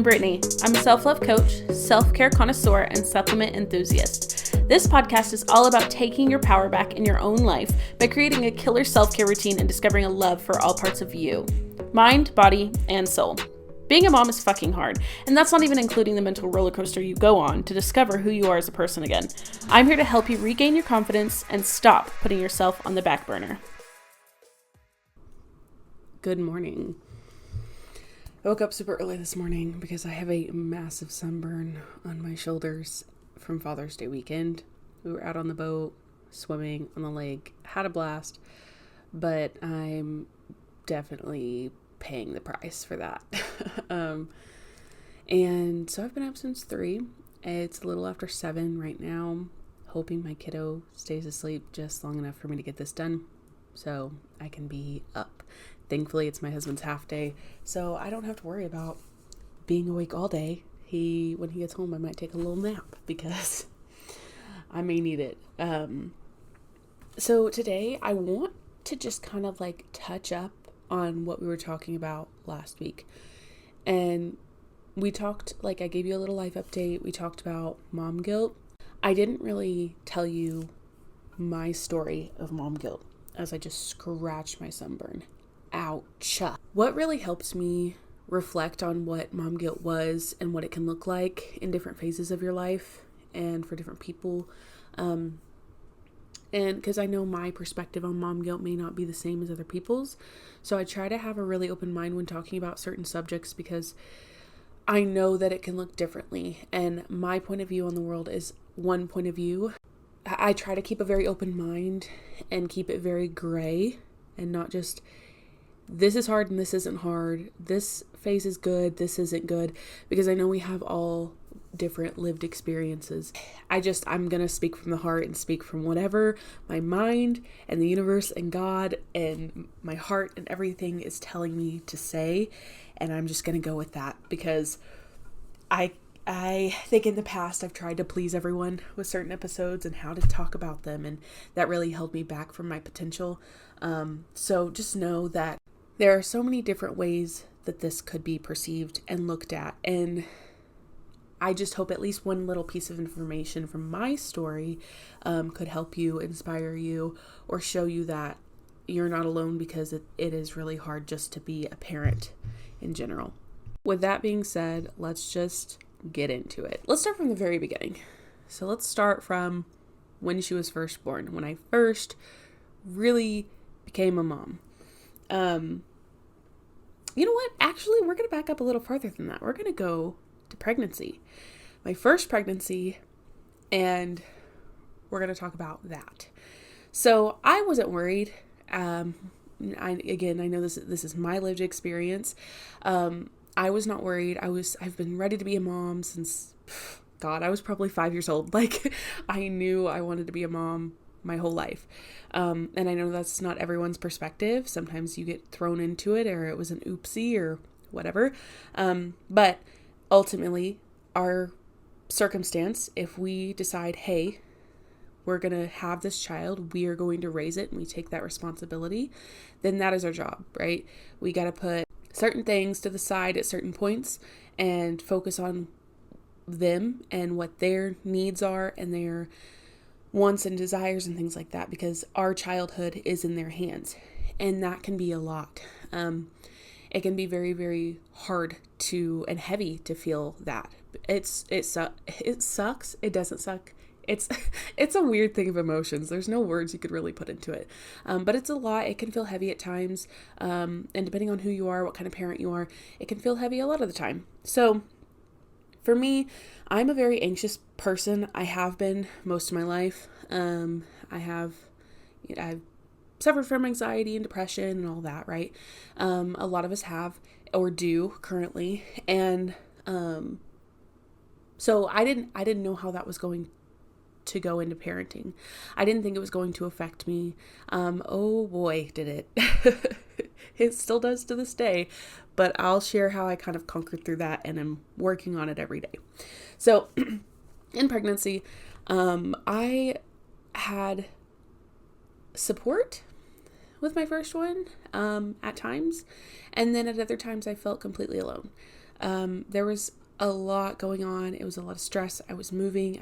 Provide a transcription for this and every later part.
Brittany. I'm a self-love coach, self-care connoisseur, and supplement enthusiast. This podcast is all about taking your power back in your own life by creating a killer self-care routine and discovering a love for all parts of you. Mind, body, and soul. Being a mom is fucking hard, and that's not even including the mental roller coaster you go on to discover who you are as a person again. I'm here to help you regain your confidence and stop putting yourself on the back burner. Good morning. I woke up super early this morning because I have a massive sunburn on my shoulders from Father's Day weekend. We were out on the boat, swimming on the lake, had a blast, but I'm definitely paying the price for that. And so I've been up since 3. It's a little after 7 right now, hoping my kiddo stays asleep just long enough for me to get this done so I can be up. Thankfully, it's my husband's half day, so I don't have to worry about being awake all day. When he gets home, I might take a little nap because I may need it. So today I want to just kind of like touch up on what we were talking about last week. And we talked, I gave you a little life update. We talked about mom guilt. I didn't really tell you my story of mom guilt as I just scratched my sunburn. Ouch. What really helps me reflect on what mom guilt was and what it can look like in different phases of your life and for different people. And because I know my perspective on mom guilt may not be the same as other people's. So I try to have a really open mind when talking about certain subjects because I know that it can look differently. And my point of view on the world is one point of view. I try to keep a very open mind and keep it very gray and not just this is hard and this isn't hard. This phase is good. This isn't good. Because I know we have all different lived experiences. I'm going to speak from the heart and speak from whatever my mind and the universe and God and my heart and everything is telling me to say. And I'm just going to go with that because I think in the past I've tried to please everyone with certain episodes and how to talk about them. And that really held me back from my potential. So just know that there are so many different ways that this could be perceived and looked at. And I just hope at least one little piece of information from my story could help you, inspire you, or show you that you're not alone because it is really hard just to be a parent in general. With that being said, let's just get into it. Let's start from the very beginning. So let's start from when she was first born, when I first really became a mom. You know what? Actually, we're going to back up a little farther than that. We're going to go to pregnancy. My first pregnancy, and we're going to talk about that. So I wasn't worried. I know this is my lived experience. I was not worried. I've been ready to be a mom since, I was probably 5 years old. I knew I wanted to be a mom my whole life. And I know that's not everyone's perspective. Sometimes you get thrown into it or it was an oopsie or whatever. But ultimately, our circumstance, if we decide, hey, we're going to have this child, we are going to raise it, and we take that responsibility, then that is our job, right? We got to put certain things to the side at certain points and focus on them and what their needs are and their wants and desires and things like that, because our childhood is in their hands, and that can be a lot. It can be very, very hard and heavy to feel that. It sucks. It doesn't suck. It's a weird thing of emotions. There's no words you could really put into it. But it's a lot. It can feel heavy at times. And depending on who you are, what kind of parent you are, it can feel heavy a lot of the time. So for me, I'm a very anxious person. I have been most of my life. I've suffered from anxiety and depression and all that, right? A lot of us have or do currently. And so I didn't know how that was going to go into parenting. I didn't think it was going to affect me. Oh boy, did it. It still does to this day, but I'll share how I kind of conquered through that, and I'm working on it every day. So in pregnancy, I had support with my first one at times, and then at other times I felt completely alone. There was a lot going on. It was a lot of stress. I was moving.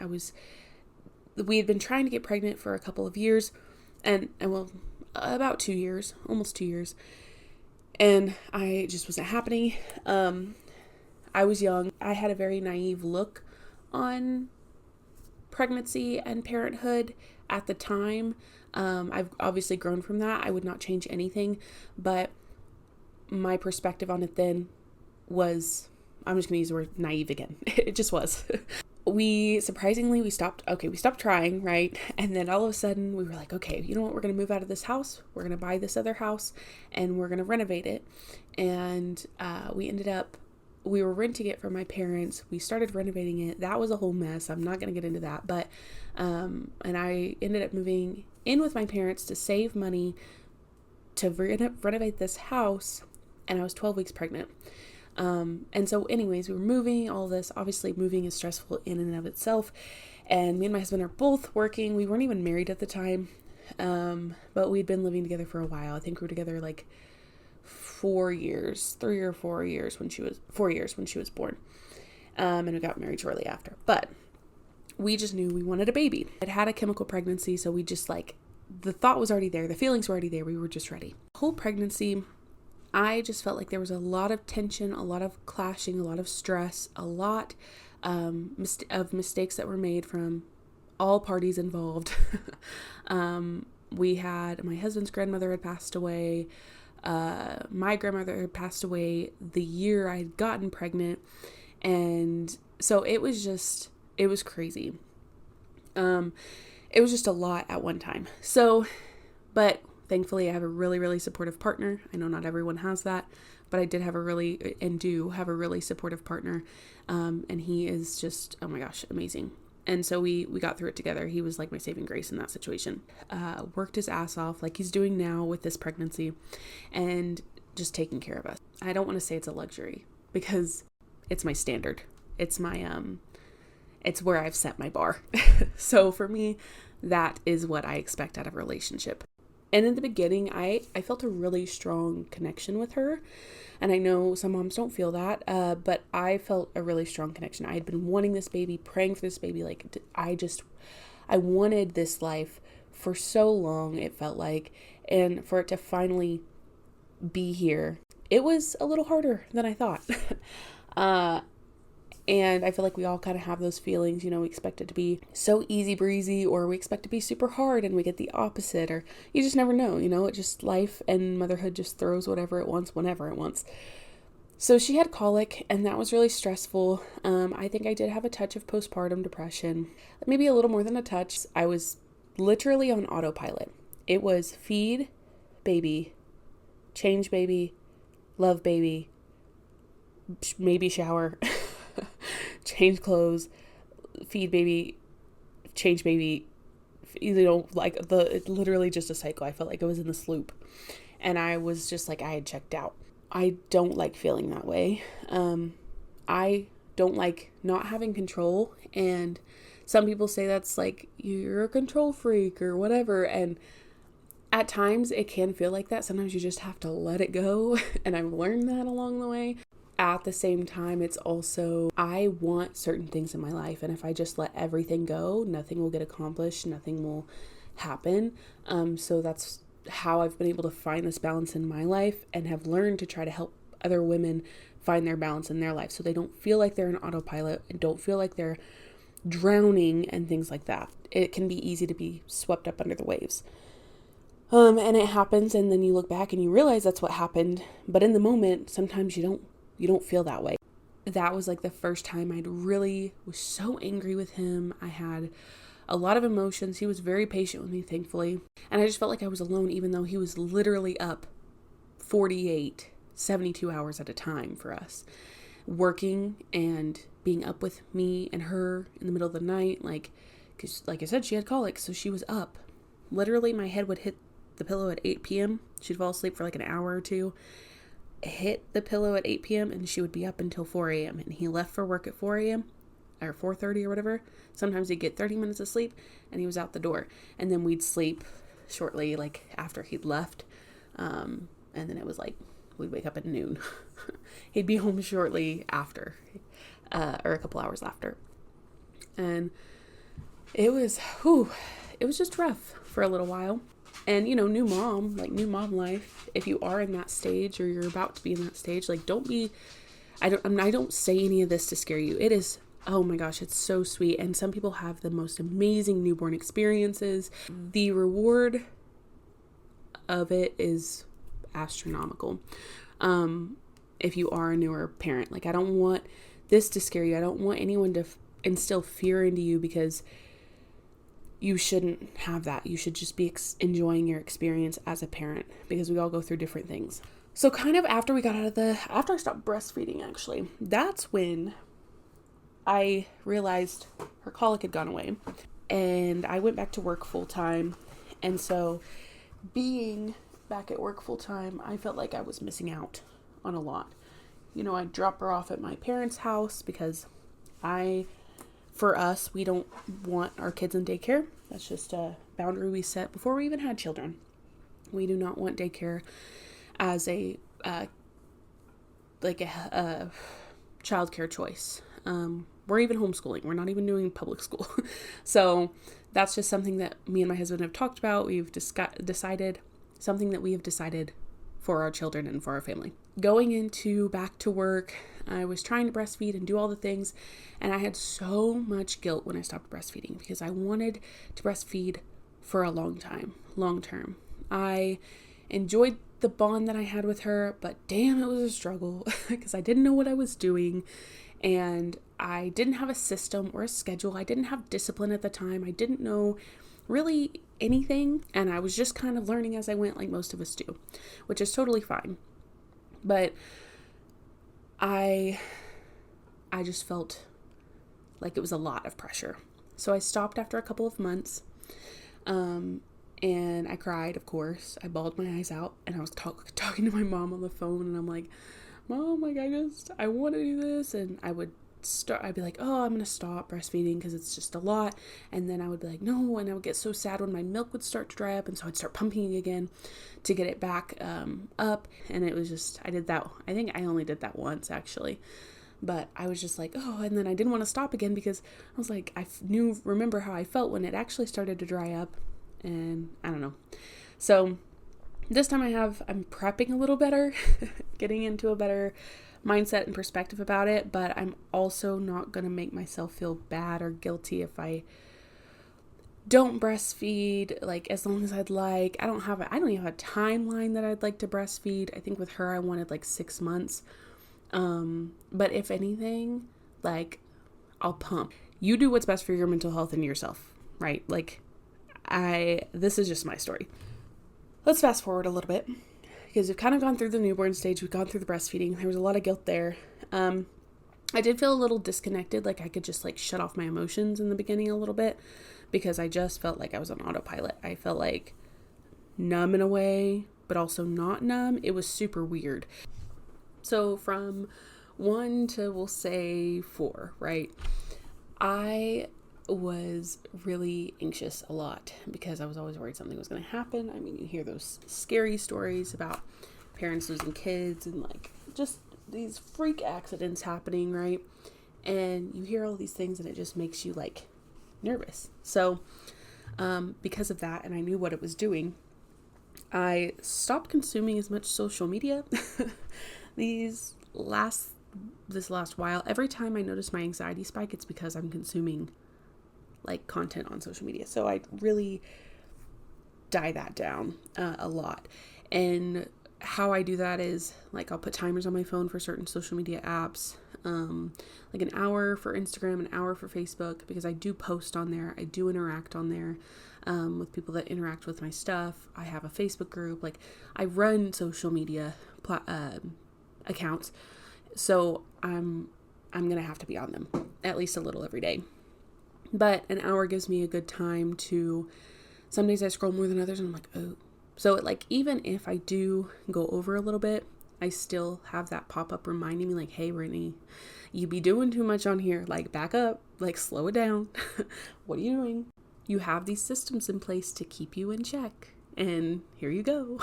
We had been trying to get pregnant for a couple of years and well, about 2 years, almost 2 years. And I just wasn't happening. I was young. I had a very naive look on pregnancy and parenthood at the time. I've obviously grown from that. I would not change anything, but my perspective on it then was, I'm just going to use the word naive again. It just was. We stopped trying, right? And then all of a sudden we were like, okay, you know what? We're going to move out of this house. We're going to buy this other house and we're going to renovate it. And we were renting it from my parents. We started renovating it. That was a whole mess. I'm not going to get into that. But, and I ended up moving in with my parents to save money to renovate this house. And I was 12 weeks pregnant. And so anyways, we were moving, all this. Obviously moving is stressful in and of itself. And me and my husband are both working. We weren't even married at the time. But we'd been living together for a while. I think we were together like 4 years, 3 or 4 years when she was born. And we got married shortly after, but we just knew we wanted a baby. I'd had a chemical pregnancy. So we just the thought was already there. The feelings were already there. We were just ready. The whole pregnancy, I just felt like there was a lot of tension, a lot of clashing, a lot of stress, a lot of mistakes that were made from all parties involved. My husband's grandmother had passed away. My grandmother had passed away the year I had gotten pregnant. And so it was crazy. It was just a lot at one time. So, but thankfully I have a really, really supportive partner. I know not everyone has that, but I do have a really supportive partner. And he is just, oh my gosh, amazing. And so we got through it together. He was like my saving grace in that situation. Worked his ass off like he's doing now with this pregnancy and just taking care of us. I don't want to say it's a luxury because it's my standard. It's it's where I've set my bar. So for me, that is what I expect out of a relationship. And in the beginning, I felt a really strong connection with her. And I know some moms don't feel that, but I felt a really strong connection. I had been wanting this baby, praying for this baby. Like I wanted this life for so long, it felt like. And for it to finally be here, it was a little harder than I thought. And I feel like we all kind of have those feelings, we expect it to be so easy breezy, or we expect it to be super hard and we get the opposite, or you just never know, it just life and motherhood just throws whatever it wants, whenever it wants. So she had colic and that was really stressful. I think I did have a touch of postpartum depression, maybe a little more than a touch. I was literally on autopilot. It was feed baby, change baby, love baby, maybe shower, change clothes, feed baby, change baby, literally just a cycle. I felt like I was in this loop and I was just like, I had checked out. I don't like feeling that way. I don't like not having control. And some people say that's like, you're a control freak or whatever. And at times it can feel like that. Sometimes you just have to let it go. And I've learned that along the way. At the same time, it's also, I want certain things in my life. And if I just let everything go, nothing will get accomplished. Nothing will happen. So that's how I've been able to find this balance in my life and have learned to try to help other women find their balance in their life. So they don't feel like they're in autopilot and don't feel like they're drowning and things like that. It can be easy to be swept up under the waves. And it happens. And then you look back and you realize that's what happened. But in the moment, sometimes you don't feel that way. That was like the first time I really was so angry with him. I had a lot of emotions. He was very patient with me, thankfully. And I just felt like I was alone, even though he was literally up 48, 72 hours at a time for us, working and being up with me and her in the middle of the night. Because like I said, she had colic, so she was up. Literally, my head would hit the pillow at 8 p.m. She'd fall asleep for like an hour or two, hit the pillow at 8 p.m. and she would be up until 4 a.m. And he left for work at 4 a.m. or 4:30 or whatever. Sometimes he'd get 30 minutes of sleep and he was out the door. And then we'd sleep shortly, like after he'd left. And then it was like we'd wake up at noon. He'd be home shortly after, or a couple hours after. And it was just rough for a little while. And, new mom life, if you are in that stage or you're about to be in that stage, like, I don't say any of this to scare you. It is, oh my gosh, it's so sweet. And some people have the most amazing newborn experiences. The reward of it is astronomical. If you are a newer parent, like, I don't want this to scare you. I don't want anyone to instill fear into you, because you shouldn't have that. You should just be enjoying your experience as a parent, because we all go through different things. So kind of after I stopped breastfeeding, actually, that's when I realized her colic had gone away, and I went back to work full time. And so being back at work full time, I felt like I was missing out on a lot. I'd drop her off at my parents' house, because for us, we don't want our kids in daycare. That's just a boundary we set before we even had children. We do not want daycare as a childcare choice. We're even homeschooling. We're not even doing public school. So that's just something that me and my husband have talked about. We've decided something that we have decided for our children and for our family. Going into back to work, I was trying to breastfeed and do all the things, and I had so much guilt when I stopped breastfeeding, because I wanted to breastfeed for a long term. I enjoyed the bond that I had with her, but damn, it was a struggle because I didn't know what I was doing, and I didn't have a system or a schedule. I didn't have discipline at the time. I didn't know really anything, and I was just kind of learning as I went, like most of us do, which is totally fine. But I just felt like it was a lot of pressure. So I stopped after a couple of months, and I cried, of course. I bawled my eyes out, and I was talking to my mom on the phone, and I'm like, Mom, like, I want to do this. And I'd be like, oh, I'm going to stop breastfeeding because it's just a lot. And then I would be like, no. And I would get so sad when my milk would start to dry up. And so I'd start pumping again to get it back up. And it was just, I did that. I think I only did that once, actually. But I was just like, oh, and then I didn't want to stop again, because I was like, remember how I felt when it actually started to dry up. And I don't know. So this time I'm prepping a little better, getting into a better mindset and perspective about it, but I'm also not going to make myself feel bad or guilty if I don't breastfeed, like, as long as I'd like. I don't even have a timeline that I'd like to breastfeed. I think with her, I wanted like 6 months. But if anything, like, I'll pump. You do what's best for your mental health and yourself, right? Like, this is just my story. Let's fast forward a little bit, because we've kind of gone through the newborn stage. We've gone through the breastfeeding. There was a lot of guilt there. I did feel a little disconnected. Like, I could just like shut off my emotions in the beginning a little bit, because I just felt like I was on autopilot. I felt like numb in a way, but also not numb. It was super weird. So from 1 to, we'll say 4, right? I was really anxious a lot, because I was always worried something was going to happen. I mean, you hear those scary stories about parents losing kids and like just these freak accidents happening, right? And you hear all these things, and it just makes you like nervous. So because of that, and I knew what it was doing, I stopped consuming as much social media. This last while, every time I notice my anxiety spike, it's because I'm consuming like content on social media. So I really die that down a lot. And how I do that is, like, I'll put timers on my phone for certain social media apps, like an hour for Instagram, an hour for Facebook, because I do post on there. I do interact on there with people that interact with my stuff. I have a Facebook group. Like, I run social media accounts. So I'm going to have to be on them at least a little every day. But an hour gives me a good time to, some days I scroll more than others, and I'm like, oh. So like, even if I do go over a little bit, I still have that pop up reminding me like, hey, Brittany, you be doing too much on here. Like, back up, like, slow it down. What are you doing? You have these systems in place to keep you in check. and here you go.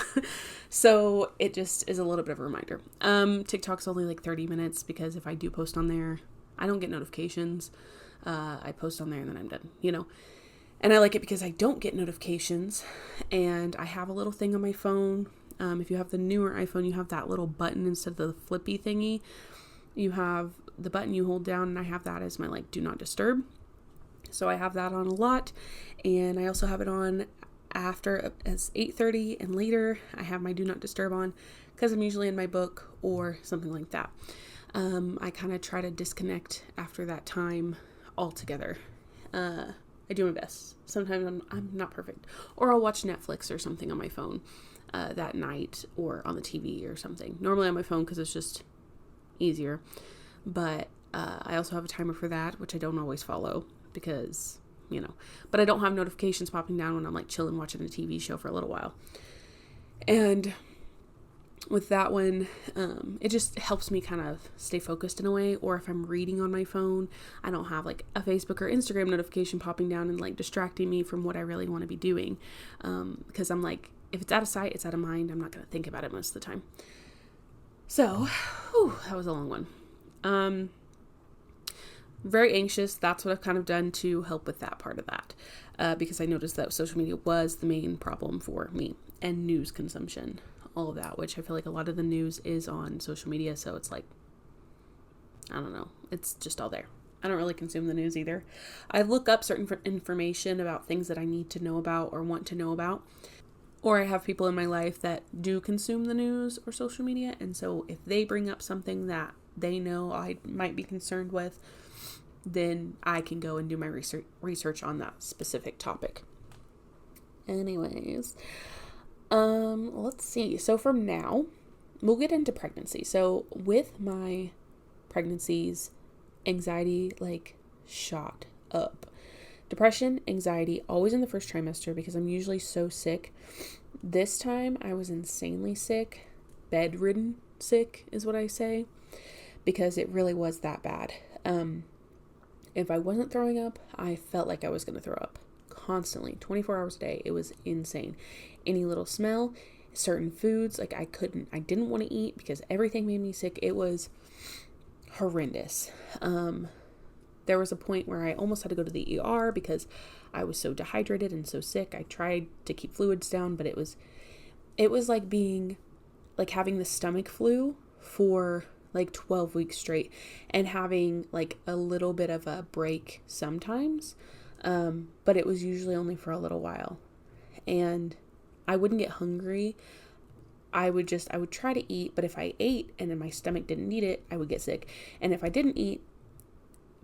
So it just is a little bit of a reminder. TikTok's only like 30 minutes because if I do post on there, I don't get notifications. I post on there and then I'm done, And I like it because I don't get notifications, and I have a little thing on my phone. If you have the newer iPhone, you have that little button instead of the flippy thingy. You have the button you hold down, and I have that as my do not disturb. So I have that on a lot, and I also have it on after as 8:30 and later. I have my do not disturb on because I'm usually in my book or something like that. I kind of try to disconnect after that time altogether. I do my best. Sometimes I'm not perfect, or I'll watch Netflix or something on my phone that night, or on the TV or something. Normally on my phone because it's just easier, but I also have a timer for that, which I don't always follow because but I don't have notifications popping down when I'm chilling watching a TV show for a little while. And with that one, it just helps me kind of stay focused in a way. Or if I'm reading on my phone, I don't have a Facebook or Instagram notification popping down and distracting me from what I really want to be doing. Because I'm if it's out of sight, it's out of mind. I'm not going to think about it most of the time. So, that was a long one. Very anxious. That's what I've kind of done to help with that part of that. Because I noticed that social media was the main problem for me, and news consumption. All of that, which I feel like a lot of the news is on social media, so it's I don't know, it's just all there. I don't really consume the news either. I look up certain information about things that I need to know about or want to know about, or I have people in my life that do consume the news or social media, and so if they bring up something that they know I might be concerned with, then I can go and do my research on that specific topic. Anyways, let's see. So from now, we'll get into pregnancy. So with my pregnancies, anxiety shot up. Depression, anxiety, always in the first trimester because I'm usually so sick. This time I was insanely sick, bedridden sick is what I say, because it really was that bad. If I wasn't throwing up, I felt like I was going to throw up constantly, 24 hours a day. It was insane. Any little smell, certain foods, I didn't want to eat because everything made me sick. It was horrendous. There was a point where I almost had to go to the ER because I was so dehydrated and so sick. I tried to keep fluids down, but it was having the stomach flu for 12 weeks straight and having a little bit of a break sometimes. But it was usually only for a little while, and I wouldn't get hungry. I would try to eat, but if I ate and then my stomach didn't need it, I would get sick. And if I didn't eat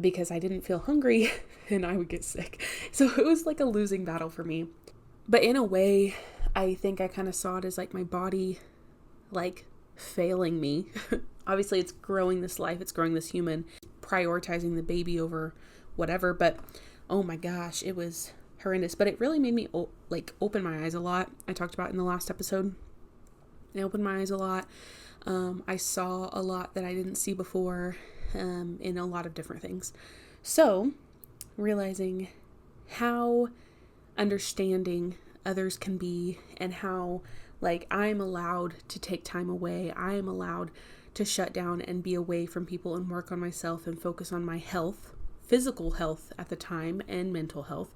because I didn't feel hungry, then I would get sick. So it was a losing battle for me. But in a way, I think I kind of saw it as my body failing me. Obviously it's growing this life, it's growing this human, prioritizing the baby over whatever, but oh my gosh, it was horrendous. But it really made me open my eyes a lot. I talked about in the last episode. I opened my eyes a lot. I saw a lot that I didn't see before, in a lot of different things. So realizing how understanding others can be, and how I'm allowed to take time away. I am allowed to shut down and be away from people and work on myself and focus on my health, physical health at the time, and mental health.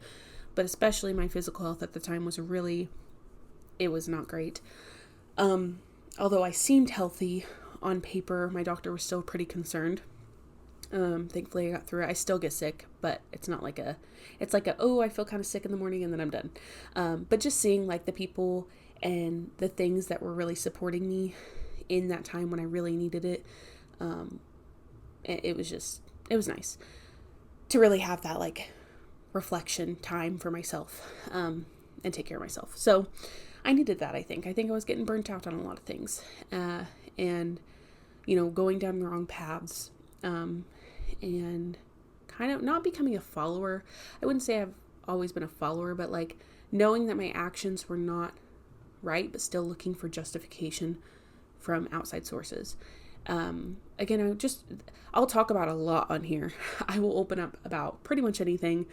But especially my physical health at the time was it was not great. Although I seemed healthy on paper, my doctor was still pretty concerned. Thankfully I got through it. I still get sick, but it's not oh, I feel kind of sick in the morning and then I'm done. But just seeing the people and the things that were really supporting me in that time when I really needed it, it was nice to really have that reflection time for myself, and take care of myself. So I needed that. I think I was getting burnt out on a lot of things, and going down the wrong paths, and kind of not becoming a follower. I wouldn't say I've always been a follower, but knowing that my actions were not right, but still looking for justification from outside sources. Again, I'll talk about a lot on here. I will open up about pretty much anything.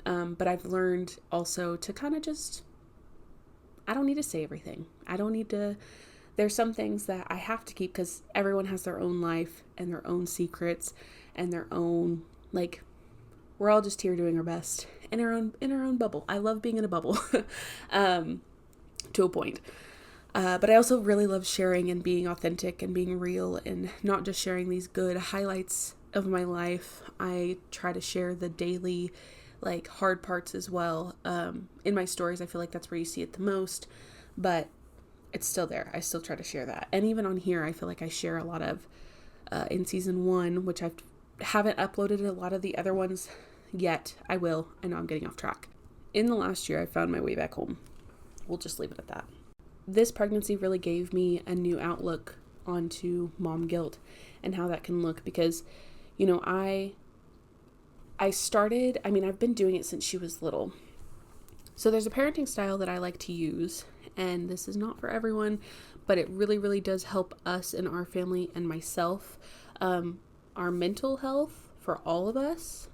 But I've learned also to kind of just I don't need to say everything. I don't need to, there's some things that I have to keep because everyone has their own life and their own secrets and their own, like, we're all just here doing our best in our own bubble. I love being in a bubble to a point. But I also really love sharing and being authentic and being real and not just sharing these good highlights of my life. I try to share the daily, like, hard parts as well. In my stories, I feel like that's where you see it the most, but it's still there. I still try to share that. And even on here, I feel like I share a lot of, in season 1, which haven't uploaded a lot of the other ones yet. I will. I know I'm getting off track. In the last year, I found my way back home. We'll just leave it at that. This pregnancy really gave me a new outlook onto mom guilt and how that can look because, you know, I've been doing it since she was little. So there's a parenting style that I like to use, and this is not for everyone, but it really, really does help us and our family and myself, our mental health for all of us,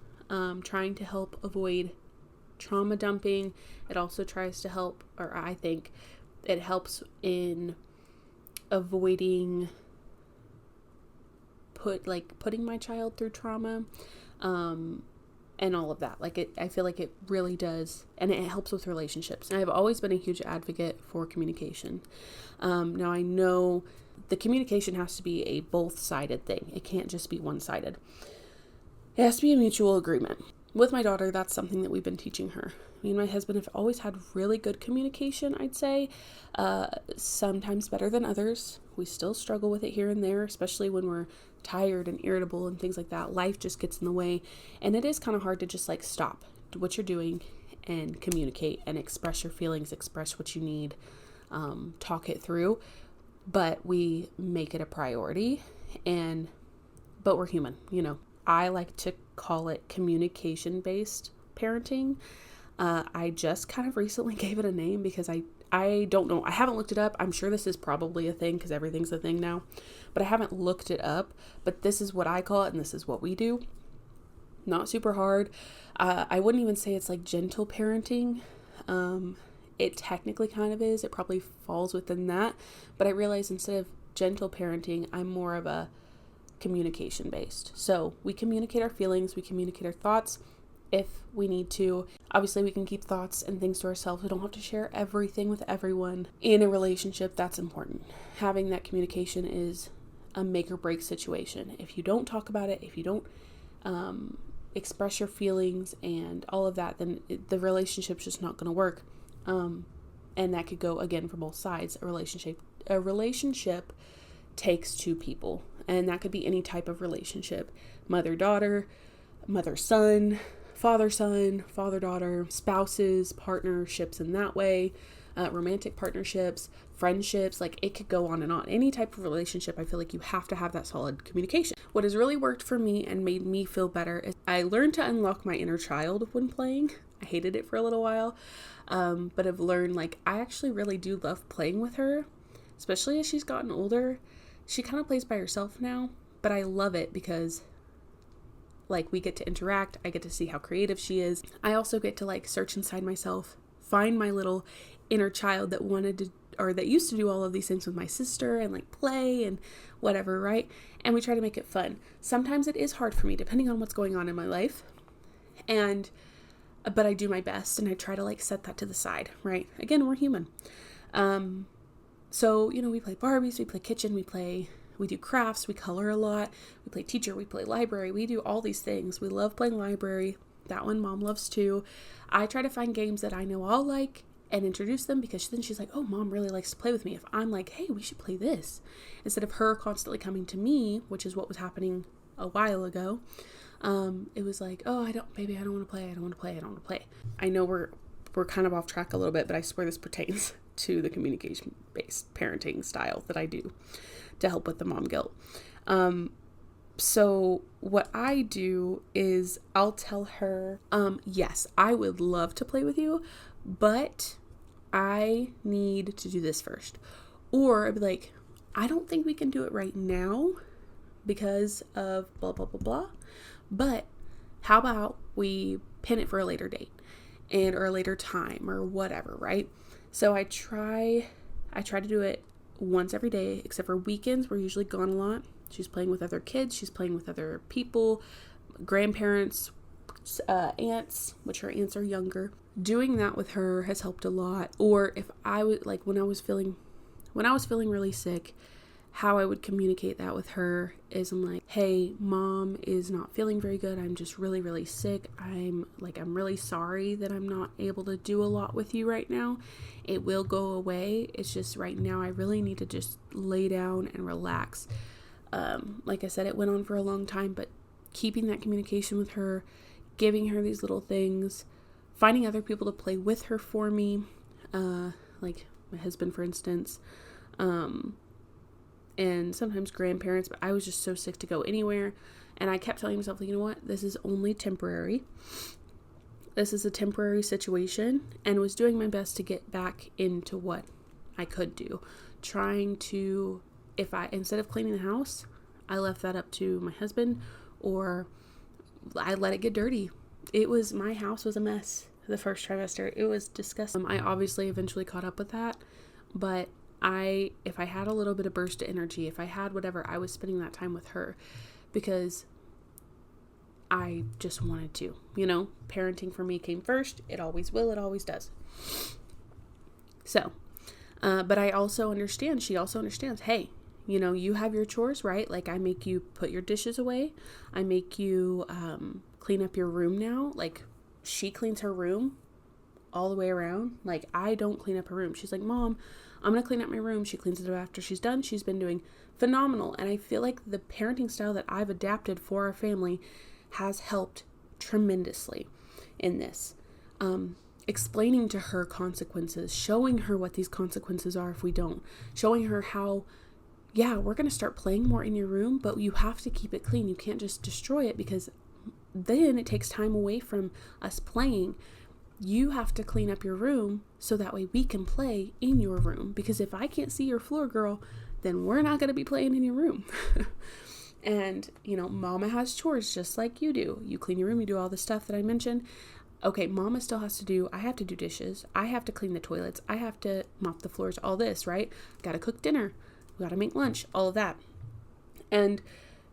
trying to help avoid trauma dumping. It also tries to help, or I think it helps in avoiding putting my child through trauma, and all of that. I feel like it really does, and it helps with relationships. I've always been a huge advocate for communication. Now I know the communication has to be a both-sided thing. It can't just be one-sided. It has to be a mutual agreement. With my daughter, that's something that we've been teaching her. Me and my husband have always had really good communication, I'd say. Sometimes better than others. We still struggle with it here and there, especially when we're tired and irritable and things like that. Life just gets in the way. And it is kind of hard to just stop what you're doing and communicate and express your feelings, express what you need, talk it through. But we make it a priority, but we're human, you know. I like to call it communication-based parenting. I just kind of recently gave it a name because I don't know. I haven't looked it up. I'm sure this is probably a thing because everything's a thing now, but I haven't looked it up. But this is what I call it, and this is what we do. Not super hard. I wouldn't even say it's like gentle parenting. It technically kind of is. It probably falls within that. But I realize instead of gentle parenting, I'm more of a communication based. So we communicate our feelings, we communicate our thoughts if we need to. Obviously, we can keep thoughts and things to ourselves. We don't have to share everything with everyone. In a relationship, that's important. Having that communication is a make or break situation. If you don't talk about it, if you don't express your feelings and all of that, then the relationship's just not going to work. And that could go again for both sides. A relationship takes two people, and that could be any type of relationship: mother-daughter, mother-son, father-son, father-daughter, spouses, partnerships in that way, romantic partnerships, friendships. It could go on and on. Any type of relationship, I feel like you have to have that solid communication. What has really worked for me and made me feel better is I learned to unlock my inner child when playing. I hated it for a little while, but I've learned I actually really do love playing with her, especially as she's gotten older. She kind of plays by herself now, but I love it because we get to interact. I get to see how creative she is. I also get to search inside myself, find my little inner child that wanted to, or that used to do all of these things with my sister and play and whatever, right? And we try to make it fun. Sometimes it is hard for me depending on what's going on in my life. But I do my best and I try to set that to the side, right? Again, we're human. So, we play Barbies, we play kitchen, we do crafts, we color a lot, we play teacher, we play library, we do all these things. We love playing library. That one Mom loves too. I try to find games that I know I'll like and introduce them, because then she's like, oh, Mom really likes to play with me. If I'm like, hey, we should play this, instead of her constantly coming to me, which is what was happening a while ago. It was like, oh, I don't want to play. I know we're kind of off track a little bit, but I swear this pertains to the communication-based parenting style that I do to help with the mom guilt. So what I do is I'll tell her, yes, I would love to play with you, but I need to do this first. Or I'd be like, I don't think we can do it right now because of blah, blah, blah, blah. But how about we pin it for a later date or a later time or whatever, right? So I try to do it once every day, except for weekends. We're usually gone a lot. She's playing with other kids. She's playing with other people, grandparents, aunts, which her aunts are younger. Doing that with her has helped a lot. Or if I would, like, when I was feeling really sick, how I would communicate that with her is I'm like, hey, mom is not feeling very good. I'm just really, really sick. I'm really sorry that I'm not able to do a lot with you right now. It will go away. It's just right now I really need to just lay down and relax. Like I said, it went on for a long time, but keeping that communication with her, giving her these little things, finding other people to play with her for me, like my husband, for instance, and sometimes grandparents, but I was just so sick to go anywhere. And I kept telling myself, you know what, this is only temporary. This is a temporary situation, and was doing my best to get back into what I could do. Trying to, instead of cleaning the house, I left that up to my husband, or I let it get dirty. My house was a mess the first trimester. It was disgusting. I obviously eventually caught up with that, but if I had a little bit of burst of energy, if I had whatever, I was spending that time with her because I just wanted to, parenting for me came first. It always will. It always does. So, but I also understand, she also understands, hey, you have your chores, right? Like I make you put your dishes away. I make you, clean up your room now. Like she cleans her room all the way around. Like I don't clean up her room. She's like, Mom, I'm going to clean up my room. She cleans it up after she's done. She's been doing phenomenal. And I feel like the parenting style that I've adapted for our family has helped tremendously in this. Explaining to her consequences, showing her what these consequences are if we don't, showing her how, yeah, we're going to start playing more in your room, but you have to keep it clean. You can't just destroy it because then it takes time away from us playing. You have to clean up your room so that way we can play in your room. Because if I can't see your floor, girl, then we're not going to be playing in your room. And, mama has chores just like you do. You clean your room, you do all the stuff that I mentioned. Okay, mama still has to do, I have to do dishes. I have to clean the toilets. I have to mop the floors, all this, right? Got to cook dinner. We got to make lunch, all of that. And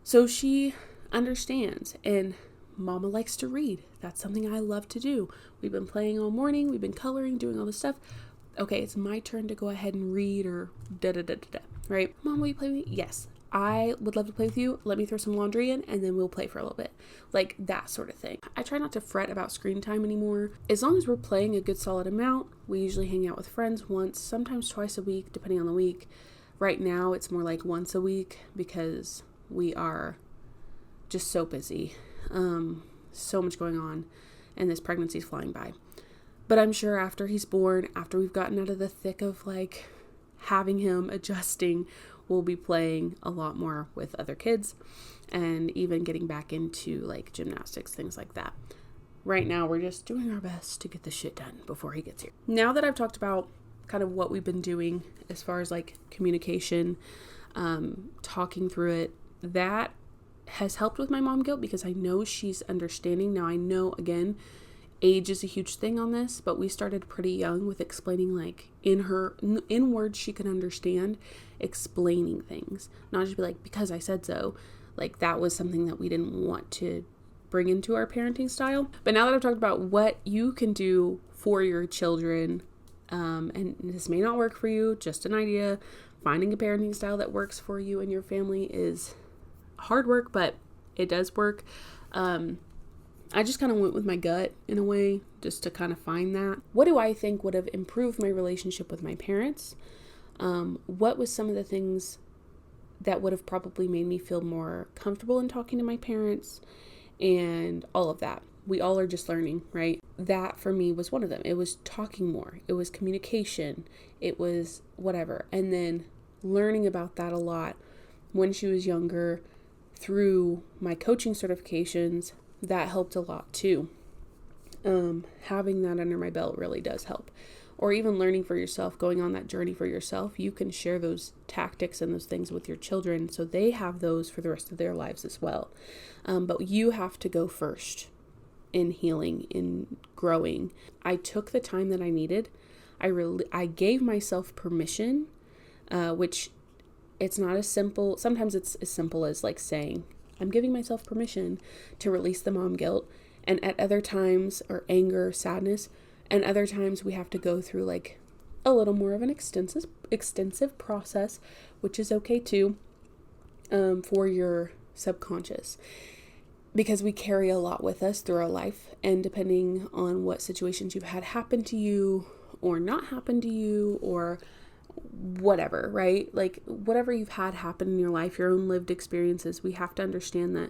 so she understands, and mama likes to read. That's something I love to do. We've been playing all morning. We've been coloring, doing all this stuff. Okay, it's my turn to go ahead and read or da-da-da-da-da, right? Mom, will you play with me? Yes. I would love to play with you. Let me throw some laundry in and then we'll play for a little bit. Like that sort of thing. I try not to fret about screen time anymore. As long as we're playing a good solid amount, we usually hang out with friends once, sometimes twice a week, depending on the week. Right now, it's more like once a week because we are just so busy. So much going on, and this pregnancy is flying by. But I'm sure after he's born, after we've gotten out of the thick of like having him, adjusting, we'll be playing a lot more with other kids and even getting back into like gymnastics, things like that. Right now, we're just doing our best to get the shit done before he gets here. Now that I've talked about kind of what we've been doing as far as like communication, talking through it, that has helped with my mom guilt because I know she's understanding. Now I know, again, age is a huge thing on this, but we started pretty young with explaining, like in words she can understand, explaining things, not just be like, because I said so. Like that was something that we didn't want to bring into our parenting style. But now that I've talked about what you can do for your children, and this may not work for you, just an idea, finding a parenting style that works for you and your family is hard work, but it does work. I just kind of went with my gut in a way, just to kind of find that. What do I think would have improved my relationship with my parents? What was some of the things that would have probably made me feel more comfortable in talking to my parents and all of that? We all are just learning, right? That for me was one of them. It was talking more. It was communication. It was whatever. And then learning about that a lot when she was younger through my coaching certifications, that helped a lot too. Having that under my belt really does help. Or even learning for yourself, going on that journey for yourself, you can share those tactics and those things with your children so they have those for the rest of their lives as well. But you have to go first in healing, in growing. I took the time that I needed. I gave myself permission, which it's not as simple. Sometimes it's as simple as like saying, I'm giving myself permission to release the mom guilt. And at other times, or anger, sadness, and other times we have to go through like a little more of an extensive process, which is okay too, for your subconscious, because we carry a lot with us through our life, and depending on what situations you've had happen to you or not happen to you, or whatever, right? Like whatever you've had happen in your life, your own lived experiences, we have to understand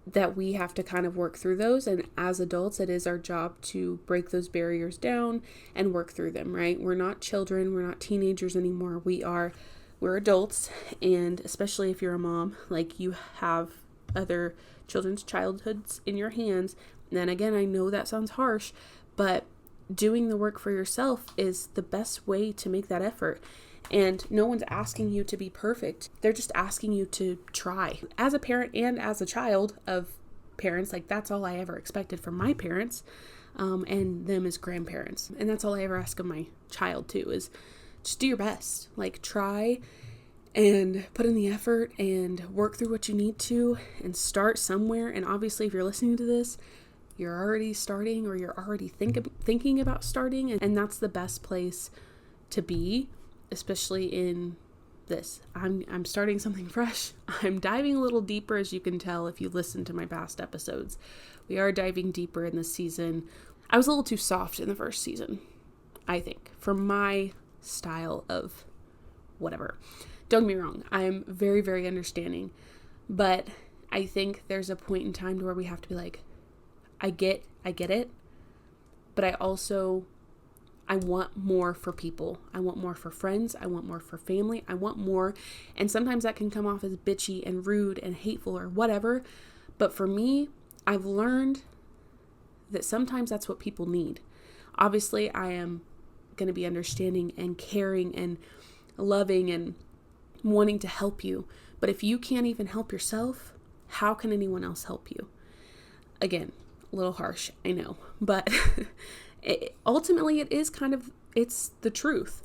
that we have to kind of work through those. And as adults, it is our job to break those barriers down and work through them, right? We're not children. We're not teenagers anymore. We're adults. And especially if you're a mom, like you have other children's childhoods in your hands. And then again, I know that sounds harsh, but doing the work for yourself is the best way to make that effort. And no one's asking you to be perfect. They're just asking you to try. As a parent and as a child of parents, like that's all I ever expected from my parents, and them as grandparents. And that's all I ever ask of my child too, is just do your best. Like try and put in the effort and work through what you need to and start somewhere. And obviously if you're listening to this, you're already starting, or you're already thinking about starting. And that's the best place to be. Especially in this, I'm starting something fresh. I'm diving a little deeper, as you can tell if you listen to my past episodes. We are diving deeper in this season. I was a little too soft in the first season, I think, for my style of whatever. Don't get me wrong, I am very, very understanding, but I think there's a point in time to where we have to be like, I get it, but I want more for people. I want more for friends. I want more for family. I want more. And sometimes that can come off as bitchy and rude and hateful or whatever. But for me, I've learned that sometimes that's what people need. Obviously, I am going to be understanding and caring and loving and wanting to help you. But if you can't even help yourself, how can anyone else help you? Again, a little harsh, I know. But ultimately, it's the truth.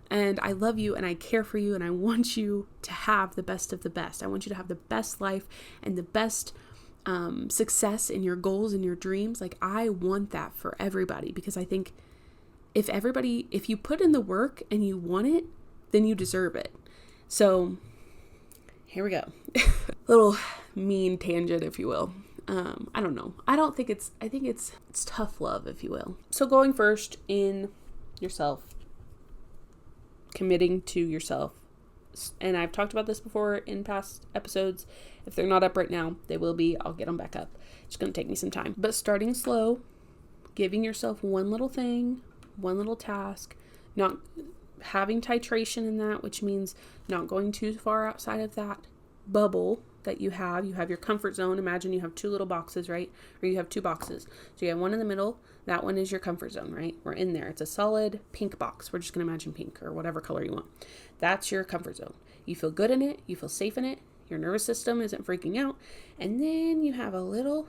And I love you and I care for you and I want you to have the best of the best. I want you to have the best life and the best success in your goals and your dreams. Like I want that for everybody, because I think if you put in the work and you want it, then you deserve it. So here we go. Little mean tangent, if you will. I don't know. I think it's tough love, if you will. So going first in yourself, committing to yourself. And I've talked about this before in past episodes. If they're not up right now, they will be. I'll get them back up. It's going to take me some time. But starting slow, giving yourself one little thing, one little task, not having titration in that, which means not going too far outside of that bubble that you have your comfort zone. Imagine you have two little boxes, right? Or you have two boxes. So you have one in the middle. That one is your comfort zone, right? We're in there. It's a solid pink box. We're just going to imagine pink or whatever color you want. That's your comfort zone. You feel good in it. You feel safe in it. Your nervous system isn't freaking out. And then you have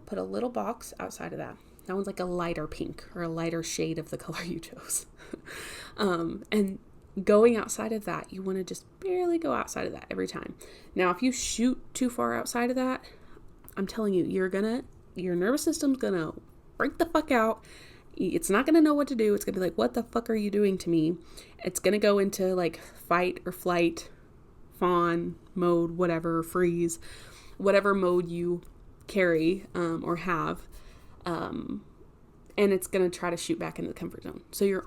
put a little box outside of that. That one's like a lighter pink or a lighter shade of the color you chose. And going outside of that, you want to just barely go outside of that every time. Now, if you shoot too far outside of that, I'm telling you, your nervous system's going to break the fuck out. It's not going to know what to do. It's going to be like, what the fuck are you doing to me? It's going to go into like fight or flight, fawn mode, whatever, freeze, whatever mode you carry or have. And it's going to try to shoot back into the comfort zone. So you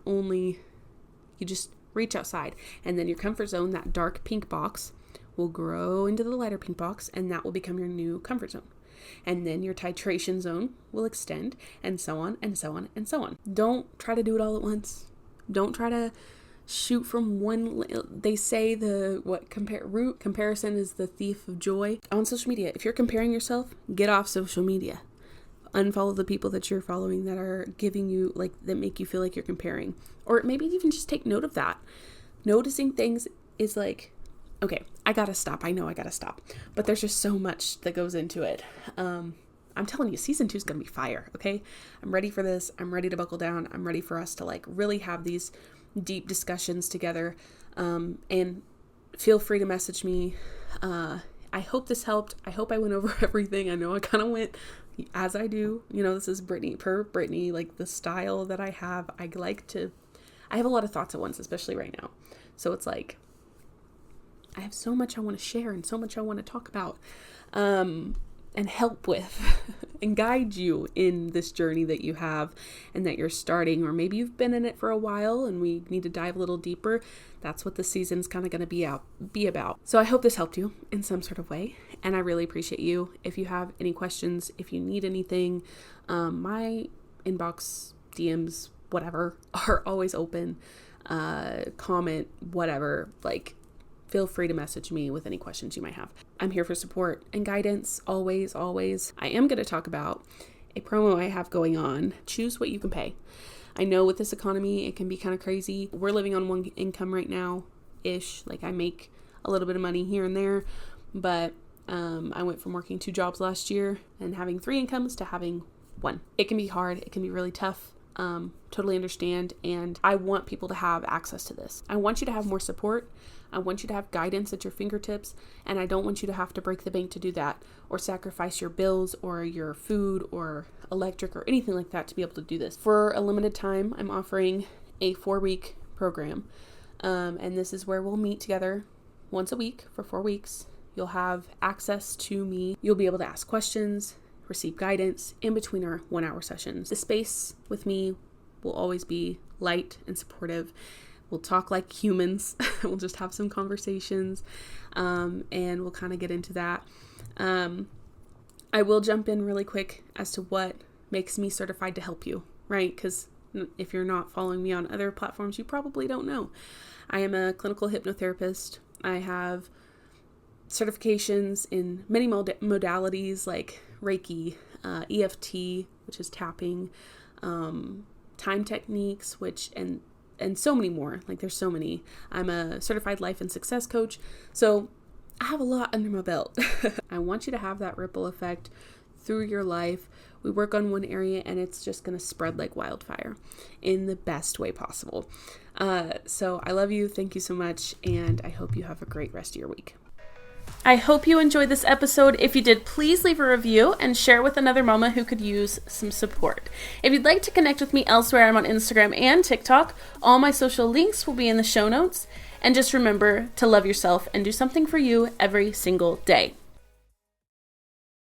just reach outside, and then your comfort zone, that dark pink box, will grow into the lighter pink box, and that will become your new comfort zone. And then your titration zone will extend, and so on, and so on, and so on. Don't try to do it all at once. Don't try to shoot from one. They say comparison is the thief of joy. On social media, if you're comparing yourself, get off social media. Unfollow the people that you're following that are giving you, like, that make you feel like you're comparing. Or maybe even just take note of that. Noticing things is like, okay, I gotta stop. I know I gotta stop. But there's just so much that goes into it. I'm telling you, season 2 is going to be fire. Okay. I'm ready for this. I'm ready to buckle down. I'm ready for us to like really have these deep discussions together. And feel free to message me. I hope this helped. I hope I went over everything. I know I kind of went as I do. This is Brittany, like the style that I have. I have a lot of thoughts at once, especially right now. So it's like, I have so much I want to share and so much I want to talk about, and help with and guide you in this journey that you have and that you're starting, or maybe you've been in it for a while and we need to dive a little deeper. That's what the season's kind of going to be about. So I hope this helped you in some sort of way, and I really appreciate you. If you have any questions, if you need anything, my inbox, DMs, whatever, are always open. Comment, whatever, like, feel free to message me with any questions you might have. I'm here for support and guidance, always, always. I am going to talk about a promo I have going on. Choose what you can pay. I know with this economy, it can be kind of crazy. We're living on one income right now-ish. Like, I make a little bit of money here and there, but I went from working 2 jobs last year and having 3 incomes to having 1. It can be hard. It can be really tough. Totally understand. And I want people to have access to this. I want you to have more support. I want you to have guidance at your fingertips. And I don't want you to have to break the bank to do that, or sacrifice your bills or your food or electric or anything like that to be able to do this. For a limited time, I'm offering a 4-week program. And this is where we'll meet together once a week for 4 weeks. You'll have access to me. You'll be able to ask questions, receive guidance in between our 1-hour sessions. The space with me will always be light and supportive. We'll talk like humans. We'll just have some conversations, and we'll kind of get into that. I will jump in really quick as to what makes me certified to help you, right? Because if you're not following me on other platforms, you probably don't know. I am a clinical hypnotherapist. I have certifications in many modalities like Reiki, EFT, which is tapping, time techniques, and so many more. Like, there's so many. I'm a certified life and success coach. So I have a lot under my belt. I want you to have that ripple effect through your life. We work on one area and it's just going to spread like wildfire in the best way possible. So I love you. Thank you so much. And I hope you have a great rest of your week. I hope you enjoyed this episode. If you did, please leave a review and share with another mama who could use some support. If you'd like to connect with me elsewhere, I'm on Instagram and TikTok. All my social links will be in the show notes. And just remember to love yourself and do something for you every single day.